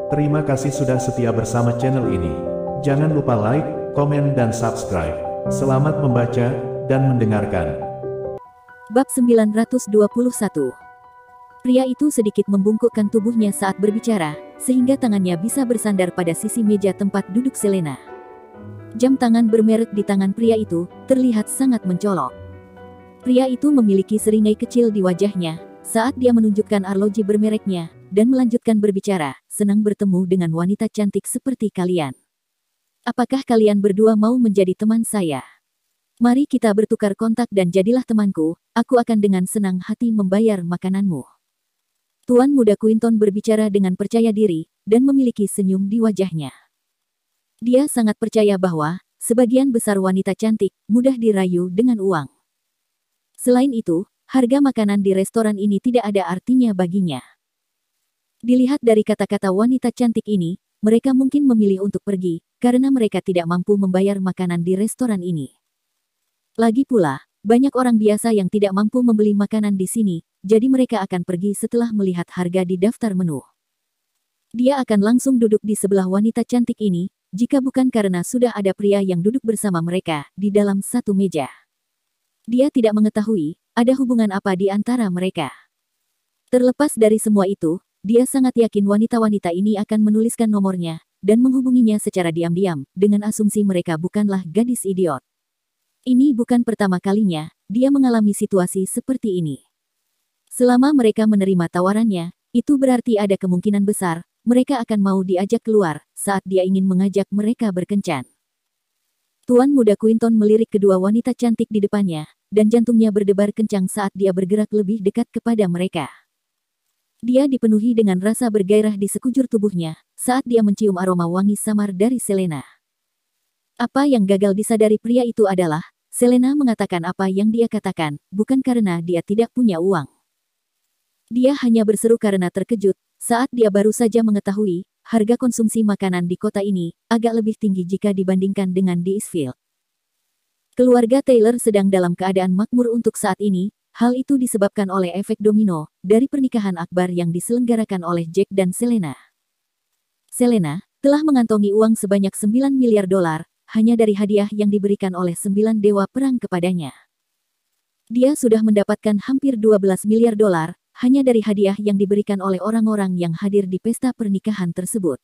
Terima kasih sudah setia bersama channel ini. Jangan lupa like, komen dan subscribe. Selamat membaca dan mendengarkan. Bab 921. Pria itu sedikit membungkukkan tubuhnya saat berbicara, sehingga tangannya bisa bersandar pada sisi meja tempat duduk Selena. Jam tangan bermerek di tangan pria itu terlihat sangat mencolok. Pria itu memiliki seringai kecil di wajahnya saat dia menunjukkan arloji bermereknya dan melanjutkan berbicara. Senang bertemu dengan wanita cantik seperti kalian. Apakah kalian berdua mau menjadi teman saya? Mari kita bertukar kontak dan jadilah temanku. Aku akan dengan senang hati membayar makananmu. Tuan Muda Quinton berbicara dengan percaya diri dan memiliki senyum di wajahnya. Dia sangat percaya bahwa sebagian besar wanita cantik mudah dirayu dengan uang. Selain itu, harga makanan di restoran ini tidak ada artinya baginya. Dilihat dari kata-kata wanita cantik ini, mereka mungkin memilih untuk pergi karena mereka tidak mampu membayar makanan di restoran ini. Lagi pula, banyak orang biasa yang tidak mampu membeli makanan di sini, jadi mereka akan pergi setelah melihat harga di daftar menu. Dia akan langsung duduk di sebelah wanita cantik ini, jika bukan karena sudah ada pria yang duduk bersama mereka di dalam satu meja. Dia tidak mengetahui ada hubungan apa di antara mereka. Terlepas dari semua itu, dia sangat yakin wanita-wanita ini akan menuliskan nomornya dan menghubunginya secara diam-diam, dengan asumsi mereka bukanlah gadis idiot. Ini bukan pertama kalinya dia mengalami situasi seperti ini. Selama mereka menerima tawarannya, itu berarti ada kemungkinan besar mereka akan mau diajak keluar saat dia ingin mengajak mereka berkencan. Tuan Muda Quinton melirik kedua wanita cantik di depannya, dan jantungnya berdebar kencang saat dia bergerak lebih dekat kepada mereka. Dia dipenuhi dengan rasa bergairah di sekujur tubuhnya saat dia mencium aroma wangi samar dari Selena. Apa yang gagal disadari pria itu adalah Selena mengatakan apa yang dia katakan, bukan karena dia tidak punya uang. Dia hanya berseru karena terkejut, saat dia baru saja mengetahui, harga konsumsi makanan di kota ini, agak lebih tinggi jika dibandingkan dengan di Eastfield. Keluarga Taylor sedang dalam keadaan makmur untuk saat ini, hal itu disebabkan oleh efek domino, dari pernikahan akbar yang diselenggarakan oleh Jack dan Selena. Selena telah mengantongi uang sebanyak $9 miliar, hanya dari hadiah yang diberikan oleh 9 dewa perang kepadanya. Dia sudah mendapatkan hampir $12 miliar hanya dari hadiah yang diberikan oleh orang-orang yang hadir di pesta pernikahan tersebut.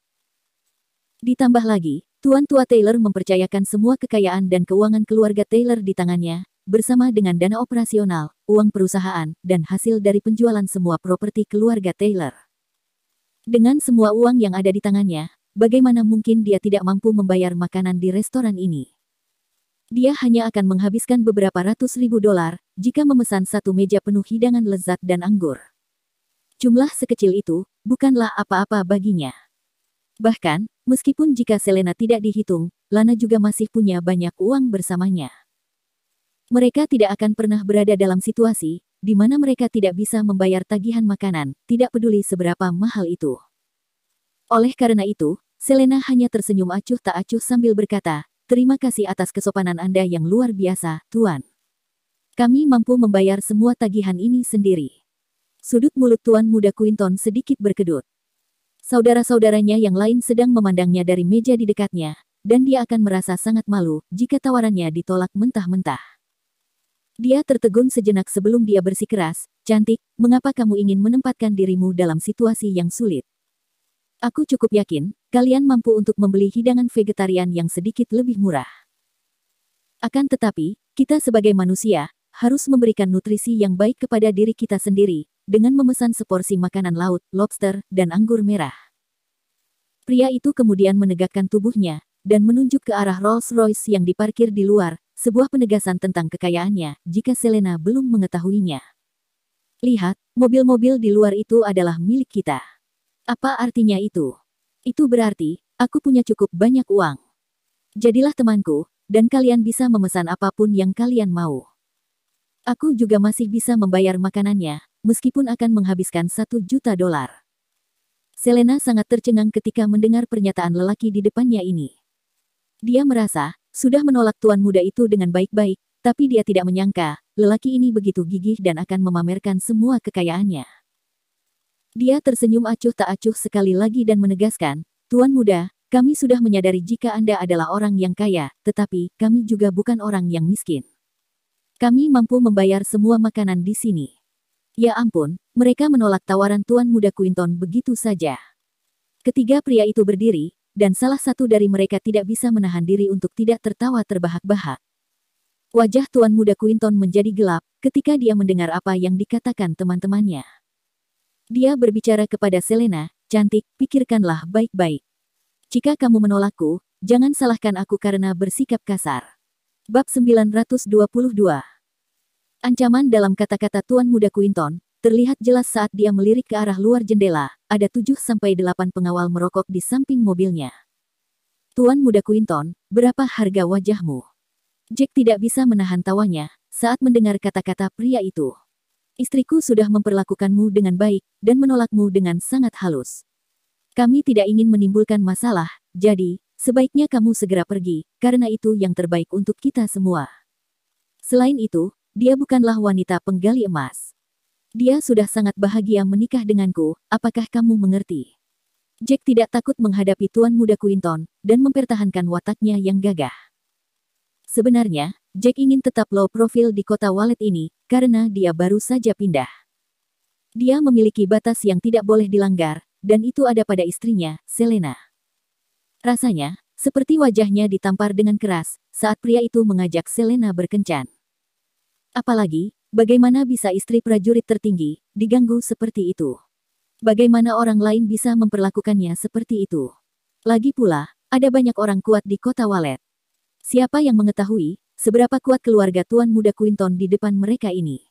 Ditambah lagi, Tuan Tua Taylor mempercayakan semua kekayaan dan keuangan keluarga Taylor di tangannya, bersama dengan dana operasional, uang perusahaan, dan hasil dari penjualan semua properti keluarga Taylor. Dengan semua uang yang ada di tangannya, bagaimana mungkin dia tidak mampu membayar makanan di restoran ini? Dia hanya akan menghabiskan beberapa ratus ribu dolar jika memesan satu meja penuh hidangan lezat dan anggur. Jumlah sekecil itu bukanlah apa-apa baginya. Bahkan, meskipun jika Selena tidak dihitung, Lana juga masih punya banyak uang bersamanya. Mereka tidak akan pernah berada dalam situasi di mana mereka tidak bisa membayar tagihan makanan, tidak peduli seberapa mahal itu. Oleh karena itu, Selena hanya tersenyum acuh tak acuh sambil berkata, "Terima kasih atas kesopanan Anda yang luar biasa, Tuan. Kami mampu membayar semua tagihan ini sendiri." Sudut mulut Tuan Muda Quinton sedikit berkedut. Saudara-saudaranya yang lain sedang memandangnya dari meja di dekatnya, dan dia akan merasa sangat malu jika tawarannya ditolak mentah-mentah. Dia tertegun sejenak sebelum dia bersikeras, "Cantik, mengapa kamu ingin menempatkan dirimu dalam situasi yang sulit? Aku cukup yakin, kalian mampu untuk membeli hidangan vegetarian yang sedikit lebih murah. Akan tetapi, kita sebagai manusia, harus memberikan nutrisi yang baik kepada diri kita sendiri, dengan memesan seporsi makanan laut, lobster, dan anggur merah." Pria itu kemudian menegakkan tubuhnya, dan menunjuk ke arah Rolls-Royce yang diparkir di luar, sebuah penegasan tentang kekayaannya, jika Selena belum mengetahuinya. "Lihat, mobil-mobil di luar itu adalah milik kita." Apa artinya itu? Itu berarti, aku punya cukup banyak uang. Jadilah temanku, dan kalian bisa memesan apapun yang kalian mau. Aku juga masih bisa membayar makanannya, meskipun akan menghabiskan $1 juta. Selena sangat tercengang ketika mendengar pernyataan lelaki di depannya ini. Dia merasa, sudah menolak tuan muda itu dengan baik-baik, tapi dia tidak menyangka, lelaki ini begitu gigih dan akan memamerkan semua kekayaannya. Dia tersenyum acuh tak acuh sekali lagi dan menegaskan, Tuan Muda, kami sudah menyadari jika Anda adalah orang yang kaya, tetapi kami juga bukan orang yang miskin. Kami mampu membayar semua makanan di sini. Ya ampun, mereka menolak tawaran Tuan Muda Quinton begitu saja. Ketiga pria itu berdiri, dan salah satu dari mereka tidak bisa menahan diri untuk tidak tertawa terbahak-bahak. Wajah Tuan Muda Quinton menjadi gelap ketika dia mendengar apa yang dikatakan teman-temannya. Dia berbicara kepada Selena, cantik, pikirkanlah baik-baik. Jika kamu menolakku, jangan salahkan aku karena bersikap kasar. Bab 922. Ancaman dalam kata-kata Tuan Muda Quinton terlihat jelas saat dia melirik ke arah luar jendela. Ada 7-8 pengawal merokok di samping mobilnya. Tuan Muda Quinton, berapa harga wajahmu? Jack tidak bisa menahan tawanya saat mendengar kata-kata pria itu. Istriku sudah memperlakukanmu dengan baik dan menolakmu dengan sangat halus. Kami tidak ingin menimbulkan masalah, jadi sebaiknya kamu segera pergi, karena itu yang terbaik untuk kita semua. Selain itu, dia bukanlah wanita penggali emas. Dia sudah sangat bahagia menikah denganku, apakah kamu mengerti? Jack tidak takut menghadapi Tuan Muda Quinton dan mempertahankan wataknya yang gagah. Sebenarnya, Jack ingin tetap low profile di kota Walet ini, karena dia baru saja pindah. Dia memiliki batas yang tidak boleh dilanggar, dan itu ada pada istrinya, Selena. Rasanya, seperti wajahnya ditampar dengan keras saat pria itu mengajak Selena berkencan. Apalagi, bagaimana bisa istri prajurit tertinggi diganggu seperti itu? Bagaimana orang lain bisa memperlakukannya seperti itu? Lagi pula, ada banyak orang kuat di kota Walet. Siapa yang mengetahui seberapa kuat keluarga Tuan Muda Quinton di depan mereka ini?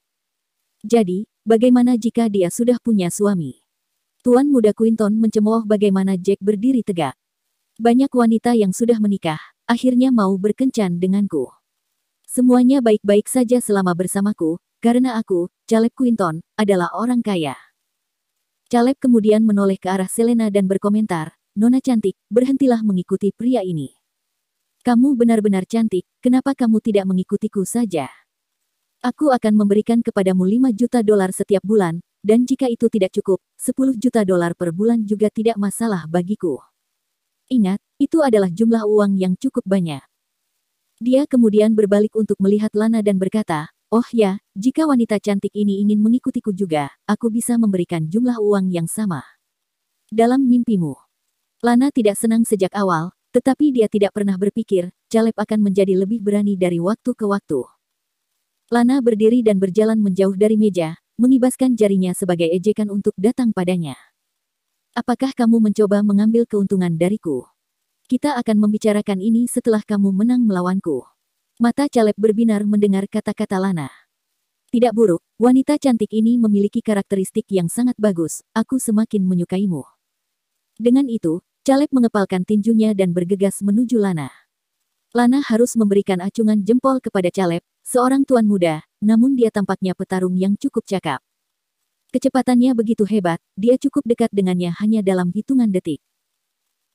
Jadi, bagaimana jika dia sudah punya suami? Tuan Muda Quinton mencemooh bagaimana Jack berdiri tegak. Banyak wanita yang sudah menikah, akhirnya mau berkencan denganku. Semuanya baik-baik saja selama bersamaku, karena aku, Caleb Quinton, adalah orang kaya. Caleb kemudian menoleh ke arah Selena dan berkomentar, Nona cantik, berhentilah mengikuti pria ini. Kamu benar-benar cantik, kenapa kamu tidak mengikutiku saja? Aku akan memberikan kepadamu $5 juta setiap bulan, dan jika itu tidak cukup, $10 juta per bulan juga tidak masalah bagiku. Ingat, itu adalah jumlah uang yang cukup banyak. Dia kemudian berbalik untuk melihat Lana dan berkata, oh ya, jika wanita cantik ini ingin mengikutiku juga, aku bisa memberikan jumlah uang yang sama. Dalam mimpimu. Lana tidak senang sejak awal, tetapi dia tidak pernah berpikir, Caleb akan menjadi lebih berani dari waktu ke waktu. Lana berdiri dan berjalan menjauh dari meja, mengibaskan jarinya sebagai ejekan untuk datang padanya. Apakah kamu mencoba mengambil keuntungan dariku? Kita akan membicarakan ini setelah kamu menang melawanku. Mata Caleb berbinar mendengar kata-kata Lana. Tidak buruk, wanita cantik ini memiliki karakteristik yang sangat bagus, aku semakin menyukaimu. Dengan itu, Caleb mengepalkan tinjunya dan bergegas menuju Lana. Lana harus memberikan acungan jempol kepada Caleb, seorang tuan muda, namun dia tampaknya petarung yang cukup cakap. Kecepatannya begitu hebat, dia cukup dekat dengannya hanya dalam hitungan detik.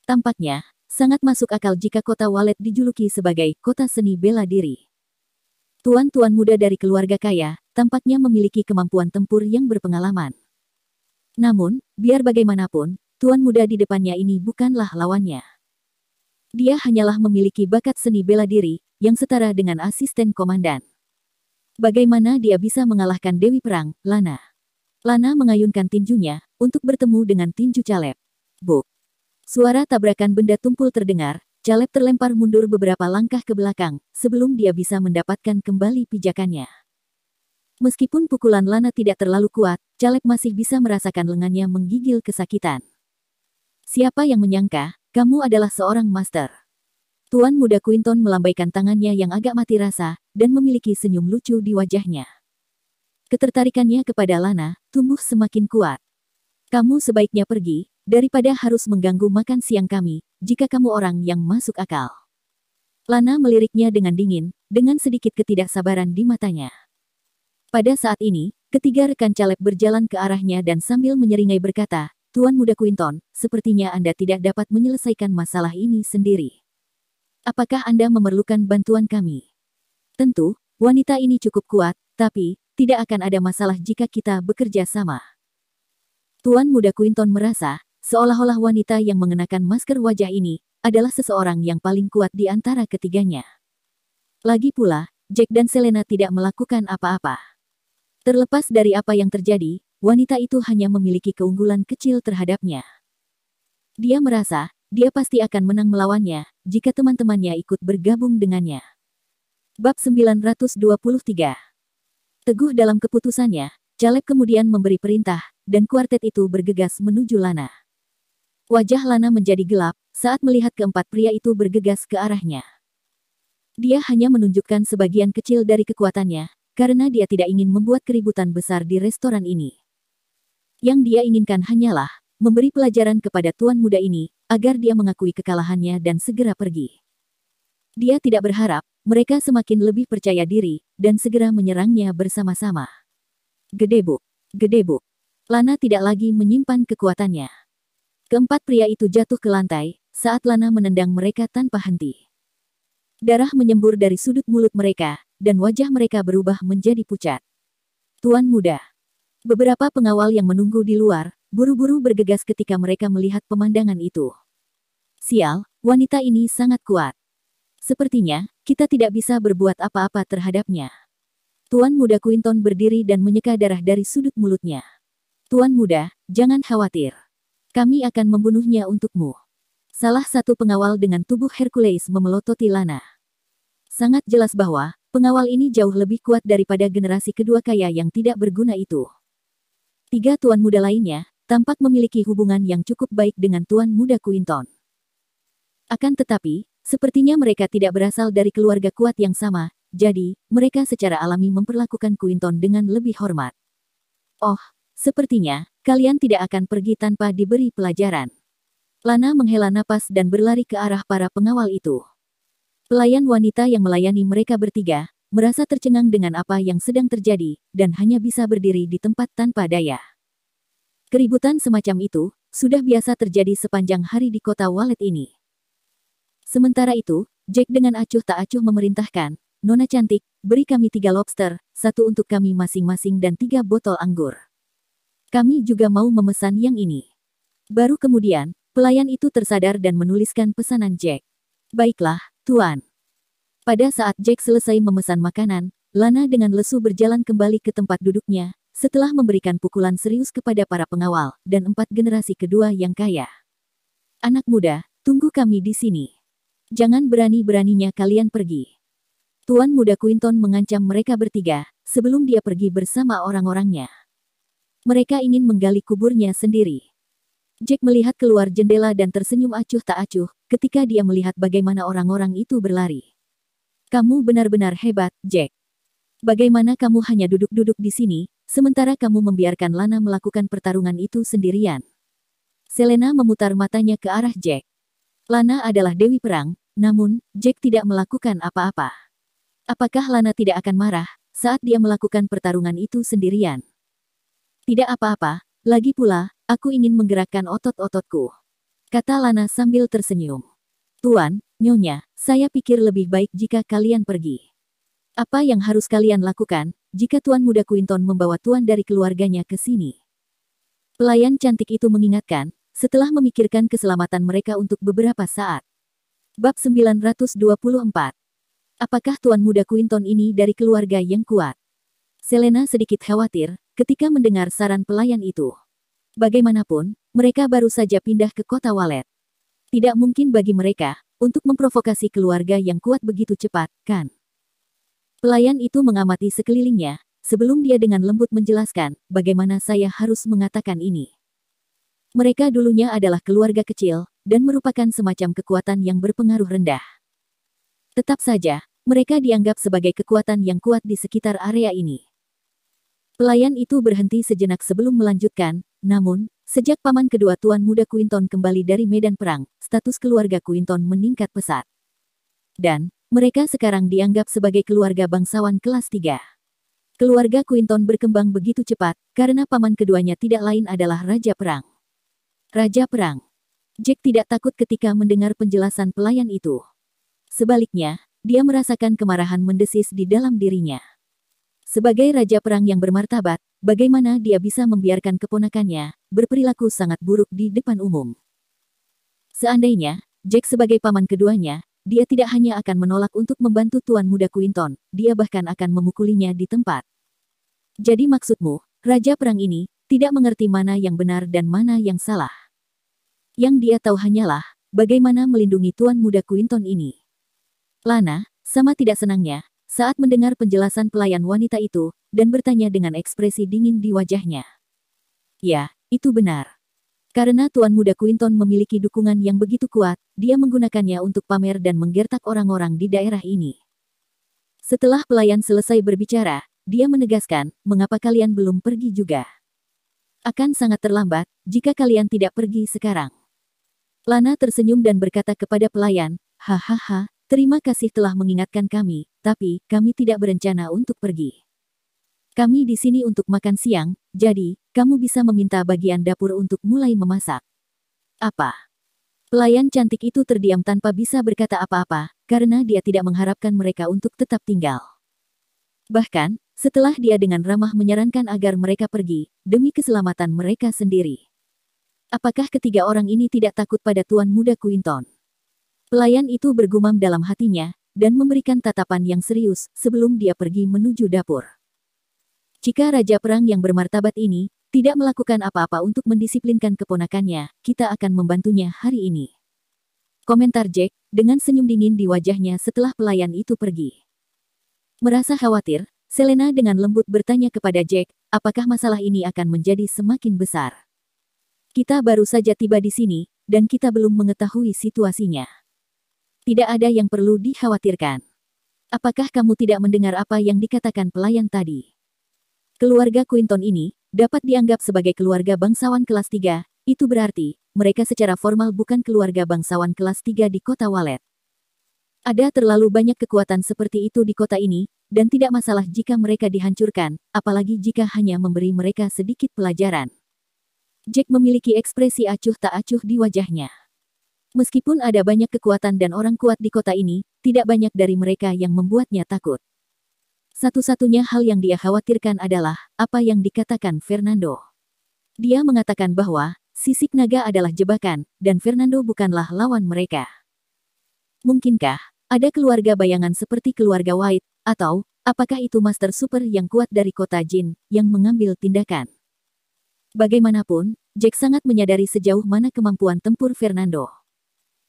Tampaknya, sangat masuk akal jika kota Walet dijuluki sebagai kota seni bela diri. Tuan-tuan muda dari keluarga kaya, tampaknya memiliki kemampuan tempur yang berpengalaman. Namun, biar bagaimanapun, tuan muda di depannya ini bukanlah lawannya. Dia hanyalah memiliki bakat seni bela diri, yang setara dengan asisten komandan. Bagaimana dia bisa mengalahkan Dewi Perang, Lana? Lana mengayunkan tinjunya, untuk bertemu dengan tinju Caleb. Buk! Suara tabrakan benda tumpul terdengar, Caleb terlempar mundur beberapa langkah ke belakang, sebelum dia bisa mendapatkan kembali pijakannya. Meskipun pukulan Lana tidak terlalu kuat, Caleb masih bisa merasakan lengannya menggigil kesakitan. Siapa yang menyangka, kamu adalah seorang master. Tuan Muda Quinton melambaikan tangannya yang agak mati rasa, dan memiliki senyum lucu di wajahnya. Ketertarikannya kepada Lana tumbuh semakin kuat. Kamu sebaiknya pergi, daripada harus mengganggu makan siang kami, jika kamu orang yang masuk akal. Lana meliriknya dengan dingin, dengan sedikit ketidaksabaran di matanya. Pada saat ini, ketiga rekan Caleb berjalan ke arahnya dan sambil menyeringai berkata, Tuan Muda Quinton, sepertinya Anda tidak dapat menyelesaikan masalah ini sendiri. Apakah Anda memerlukan bantuan kami? Tentu, wanita ini cukup kuat, tapi tidak akan ada masalah jika kita bekerja sama. Tuan Muda Quinton merasa, seolah-olah wanita yang mengenakan masker wajah ini adalah seseorang yang paling kuat di antara ketiganya. Lagi pula, Jack dan Selena tidak melakukan apa-apa. Terlepas dari apa yang terjadi, wanita itu hanya memiliki keunggulan kecil terhadapnya. Dia merasa, dia pasti akan menang melawannya, jika teman-temannya ikut bergabung dengannya. Bab 923. Teguh dalam keputusannya, Caleb kemudian memberi perintah, dan kuartet itu bergegas menuju Lana. Wajah Lana menjadi gelap, saat melihat keempat pria itu bergegas ke arahnya. Dia hanya menunjukkan sebagian kecil dari kekuatannya, karena dia tidak ingin membuat keributan besar di restoran ini. Yang dia inginkan hanyalah memberi pelajaran kepada tuan muda ini, agar dia mengakui kekalahannya dan segera pergi. Dia tidak berharap mereka semakin lebih percaya diri, dan segera menyerangnya bersama-sama. Gedebuk, gedebuk. Lana tidak lagi menyimpan kekuatannya. Keempat pria itu jatuh ke lantai, saat Lana menendang mereka tanpa henti. Darah menyembur dari sudut mulut mereka, dan wajah mereka berubah menjadi pucat. Tuan muda. Beberapa pengawal yang menunggu di luar, buru-buru bergegas ketika mereka melihat pemandangan itu. Sial, wanita ini sangat kuat. Sepertinya, kita tidak bisa berbuat apa-apa terhadapnya. Tuan Muda Quinton berdiri dan menyeka darah dari sudut mulutnya. Tuan Muda, jangan khawatir. Kami akan membunuhnya untukmu. Salah satu pengawal dengan tubuh Hercules memelototi Lana. Sangat jelas bahwa, pengawal ini jauh lebih kuat daripada generasi kedua kaya yang tidak berguna itu. Tiga tuan muda lainnya, tampak memiliki hubungan yang cukup baik dengan Tuan Muda Quinton. Akan tetapi, sepertinya mereka tidak berasal dari keluarga kuat yang sama, jadi, mereka secara alami memperlakukan Quinton dengan lebih hormat. Oh, sepertinya, kalian tidak akan pergi tanpa diberi pelajaran. Lana menghela napas dan berlari ke arah para pengawal itu. Pelayan wanita yang melayani mereka bertiga, merasa tercengang dengan apa yang sedang terjadi, dan hanya bisa berdiri di tempat tanpa daya. Keributan semacam itu, sudah biasa terjadi sepanjang hari di kota Walet ini. Sementara itu, Jack dengan acuh tak acuh memerintahkan, Nona cantik, beri kami 3 lobster, 1 untuk kami masing-masing dan 3 botol anggur. Kami juga mau memesan yang ini. Baru kemudian, pelayan itu tersadar dan menuliskan pesanan Jack. Baiklah, Tuan. Pada saat Jack selesai memesan makanan, Lana dengan lesu berjalan kembali ke tempat duduknya, setelah memberikan pukulan serius kepada para pengawal, dan 4 generasi kedua yang kaya. Anak muda, tunggu kami di sini. Jangan berani-beraninya kalian pergi. Tuan Muda Quinton mengancam mereka bertiga, sebelum dia pergi bersama orang-orangnya. Mereka ingin menggali kuburnya sendiri. Jack melihat keluar jendela dan tersenyum acuh tak acuh, ketika dia melihat bagaimana orang-orang itu berlari. Kamu benar-benar hebat, Jack. Bagaimana kamu hanya duduk-duduk di sini, sementara kamu membiarkan Lana melakukan pertarungan itu sendirian? Selena memutar matanya ke arah Jack. Lana adalah Dewi Perang, namun, Jack tidak melakukan apa-apa. Apakah Lana tidak akan marah, saat dia melakukan pertarungan itu sendirian? Tidak apa-apa, lagi pula, aku ingin menggerakkan otot-ototku. Kata Lana sambil tersenyum. Tuan, Nyonya, saya pikir lebih baik jika kalian pergi. Apa yang harus kalian lakukan, jika Tuan Muda Quinton membawa Tuan dari keluarganya ke sini? Pelayan cantik itu mengingatkan, setelah memikirkan keselamatan mereka untuk beberapa saat. Bab 924. Apakah Tuan Muda Quinton ini dari keluarga yang kuat? Selena sedikit khawatir, ketika mendengar saran pelayan itu. Bagaimanapun, mereka baru saja pindah ke kota Walet. Tidak mungkin bagi mereka, untuk memprovokasi keluarga yang kuat begitu cepat, kan? Pelayan itu mengamati sekelilingnya, sebelum dia dengan lembut menjelaskan, bagaimana saya harus mengatakan ini. Mereka dulunya adalah keluarga kecil, dan merupakan semacam kekuatan yang berpengaruh rendah. Tetap saja, mereka dianggap sebagai kekuatan yang kuat di sekitar area ini. Pelayan itu berhenti sejenak sebelum melanjutkan, namun, sejak paman kedua Tuan Muda Quinton kembali dari medan perang, status keluarga Quinton meningkat pesat. Dan, mereka sekarang dianggap sebagai keluarga bangsawan kelas 3. Keluarga Quinton berkembang begitu cepat, karena paman keduanya tidak lain adalah Raja Perang. Raja Perang. Jack tidak takut ketika mendengar penjelasan pelayan itu. Sebaliknya, dia merasakan kemarahan mendesis di dalam dirinya. Sebagai raja perang yang bermartabat, bagaimana dia bisa membiarkan keponakannya berperilaku sangat buruk di depan umum? Seandainya Jack sebagai paman keduanya, dia tidak hanya akan menolak untuk membantu Tuan Muda Quinton, dia bahkan akan memukulinya di tempat. Jadi maksudmu, raja perang ini tidak mengerti mana yang benar dan mana yang salah. Yang dia tahu hanyalah bagaimana melindungi Tuan Muda Quinton ini. Lana sama tidak senangnya saat mendengar penjelasan pelayan wanita itu dan bertanya dengan ekspresi dingin di wajahnya. Ya, itu benar. Karena Tuan Muda Quinton memiliki dukungan yang begitu kuat, dia menggunakannya untuk pamer dan menggertak orang-orang di daerah ini. Setelah pelayan selesai berbicara, dia menegaskan, mengapa kalian belum pergi juga? Akan sangat terlambat jika kalian tidak pergi sekarang. Lana tersenyum dan berkata kepada pelayan, hahaha, terima kasih telah mengingatkan kami, tapi kami tidak berencana untuk pergi. Kami di sini untuk makan siang, jadi kamu bisa meminta bagian dapur untuk mulai memasak. Apa? Pelayan cantik itu terdiam tanpa bisa berkata apa-apa, karena dia tidak mengharapkan mereka untuk tetap tinggal. Bahkan, setelah dia dengan ramah menyarankan agar mereka pergi, demi keselamatan mereka sendiri. Apakah ketiga orang ini tidak takut pada Tuan Muda Quinton? Pelayan itu bergumam dalam hatinya, dan memberikan tatapan yang serius sebelum dia pergi menuju dapur. Jika Raja Perang yang bermartabat ini tidak melakukan apa-apa untuk mendisiplinkan keponakannya, kita akan membantunya hari ini. Komentar Jack, dengan senyum dingin di wajahnya setelah pelayan itu pergi. Merasa khawatir, Selena dengan lembut bertanya kepada Jack, apakah masalah ini akan menjadi semakin besar? Kita baru saja tiba di sini, dan kita belum mengetahui situasinya. Tidak ada yang perlu dikhawatirkan. Apakah kamu tidak mendengar apa yang dikatakan pelayan tadi? Keluarga Quinton ini dapat dianggap sebagai keluarga bangsawan kelas 3, itu berarti mereka secara formal bukan keluarga bangsawan kelas 3 di kota Walet. Ada terlalu banyak kekuatan seperti itu di kota ini, dan tidak masalah jika mereka dihancurkan, apalagi jika hanya memberi mereka sedikit pelajaran. Jack memiliki ekspresi acuh tak acuh di wajahnya. Meskipun ada banyak kekuatan dan orang kuat di kota ini, tidak banyak dari mereka yang membuatnya takut. Satu-satunya hal yang dia khawatirkan adalah apa yang dikatakan Fernando. Dia mengatakan bahwa sisik naga adalah jebakan, dan Fernando bukanlah lawan mereka. Mungkinkah ada keluarga bayangan seperti keluarga White, atau apakah itu Master Super yang kuat dari kota Jin yang mengambil tindakan? Bagaimanapun, Jack sangat menyadari sejauh mana kemampuan tempur Fernando.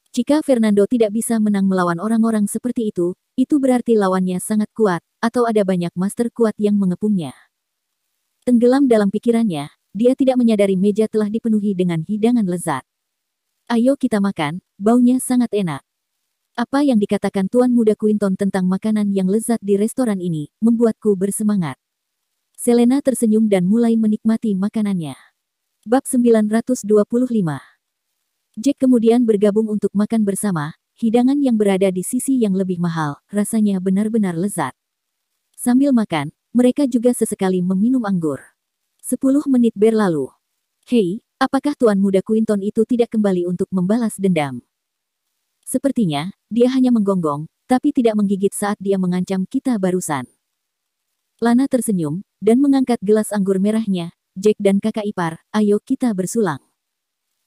Jika Fernando tidak bisa menang melawan orang-orang seperti itu berarti lawannya sangat kuat, atau ada banyak master kuat yang mengepungnya. Tenggelam dalam pikirannya, dia tidak menyadari meja telah dipenuhi dengan hidangan lezat. Ayo kita makan, baunya sangat enak. Apa yang dikatakan Tuan Muda Quinton tentang makanan yang lezat di restoran ini, membuatku bersemangat. Selena tersenyum dan mulai menikmati makanannya. Bab 925. Jack kemudian bergabung untuk makan bersama, hidangan yang berada di sisi yang lebih mahal, rasanya benar-benar lezat. Sambil makan, mereka juga sesekali meminum anggur. 10 menit berlalu. Hei, apakah Tuan Muda Quinton itu tidak kembali untuk membalas dendam? Sepertinya, dia hanya menggonggong, tapi tidak menggigit saat dia mengancam kita barusan. Lana tersenyum, dan mengangkat gelas anggur merahnya. Jack dan kakak ipar, ayo kita bersulang.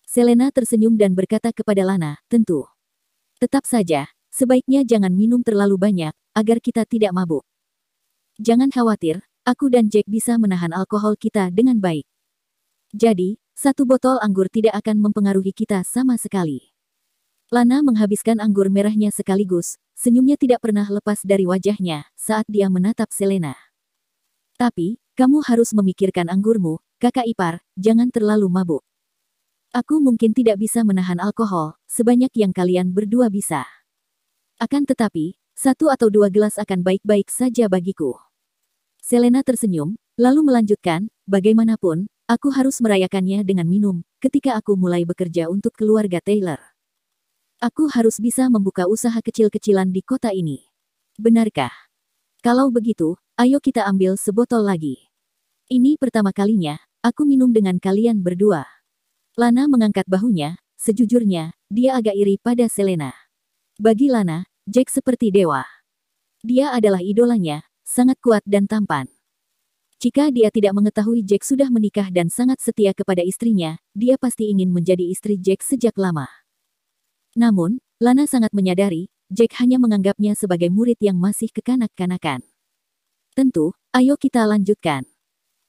Selena tersenyum dan berkata kepada Lana, tentu. Tetap saja, sebaiknya jangan minum terlalu banyak, agar kita tidak mabuk. Jangan khawatir, aku dan Jack bisa menahan alkohol kita dengan baik. Jadi, 1 botol anggur tidak akan mempengaruhi kita sama sekali. Lana menghabiskan anggur merahnya sekaligus, senyumnya tidak pernah lepas dari wajahnya saat dia menatap Selena. Tapi, kamu harus memikirkan anggurmu, kakak ipar, jangan terlalu mabuk. Aku mungkin tidak bisa menahan alkohol, sebanyak yang kalian berdua bisa. Akan tetapi, 1 atau 2 gelas akan baik-baik saja bagiku. Selena tersenyum, lalu melanjutkan, bagaimanapun, aku harus merayakannya dengan minum, ketika aku mulai bekerja untuk keluarga Taylor. Aku harus bisa membuka usaha kecil-kecilan di kota ini. Benarkah? Kalau begitu, ayo kita ambil sebotol lagi. Ini pertama kalinya, aku minum dengan kalian berdua. Lana mengangkat bahunya, sejujurnya, dia agak iri pada Selena. Bagi Lana, Jack seperti dewa. Dia adalah idolanya, sangat kuat dan tampan. Jika dia tidak mengetahui Jack sudah menikah dan sangat setia kepada istrinya, dia pasti ingin menjadi istri Jack sejak lama. Namun, Lana sangat menyadari, Jack hanya menganggapnya sebagai murid yang masih kekanak-kanakan. Tentu, ayo kita lanjutkan.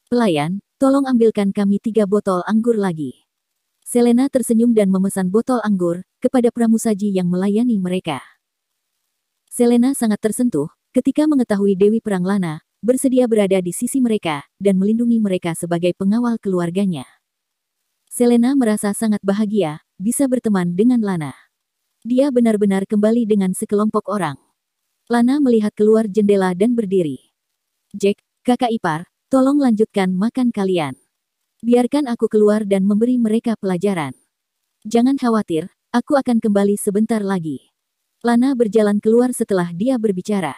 Pelayan, tolong ambilkan kami 3 botol anggur lagi. Selena tersenyum dan memesan botol anggur kepada pramusaji yang melayani mereka. Selena sangat tersentuh ketika mengetahui Dewi Perang Lana bersedia berada di sisi mereka dan melindungi mereka sebagai pengawal keluarganya. Selena merasa sangat bahagia bisa berteman dengan Lana. Dia benar-benar kembali dengan sekelompok orang. Lana melihat keluar jendela dan berdiri. Jack, kakak ipar, tolong lanjutkan makan kalian. Biarkan aku keluar dan memberi mereka pelajaran. Jangan khawatir, aku akan kembali sebentar lagi. Lana berjalan keluar setelah dia berbicara.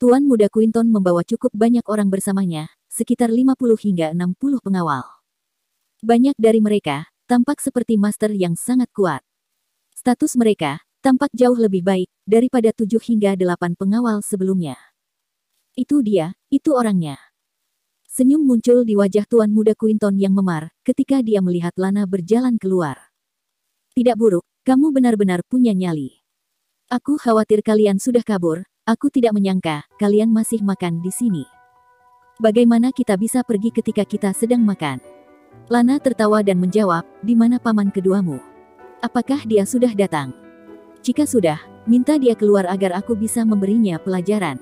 Tuan Muda Quinton membawa cukup banyak orang bersamanya, sekitar 50 hingga 60 pengawal. Banyak dari mereka tampak seperti master yang sangat kuat. Status mereka tampak jauh lebih baik daripada 7 hingga 8 pengawal sebelumnya. Itu dia, itu orangnya. Senyum muncul di wajah Tuan Muda Quinton yang memar ketika dia melihat Lana berjalan keluar. Tidak buruk, kamu benar-benar punya nyali. Aku khawatir kalian sudah kabur. Aku tidak menyangka, kalian masih makan di sini. Bagaimana kita bisa pergi ketika kita sedang makan? Lana tertawa dan menjawab, di mana paman keduamu? Apakah dia sudah datang? Jika sudah, minta dia keluar agar aku bisa memberinya pelajaran.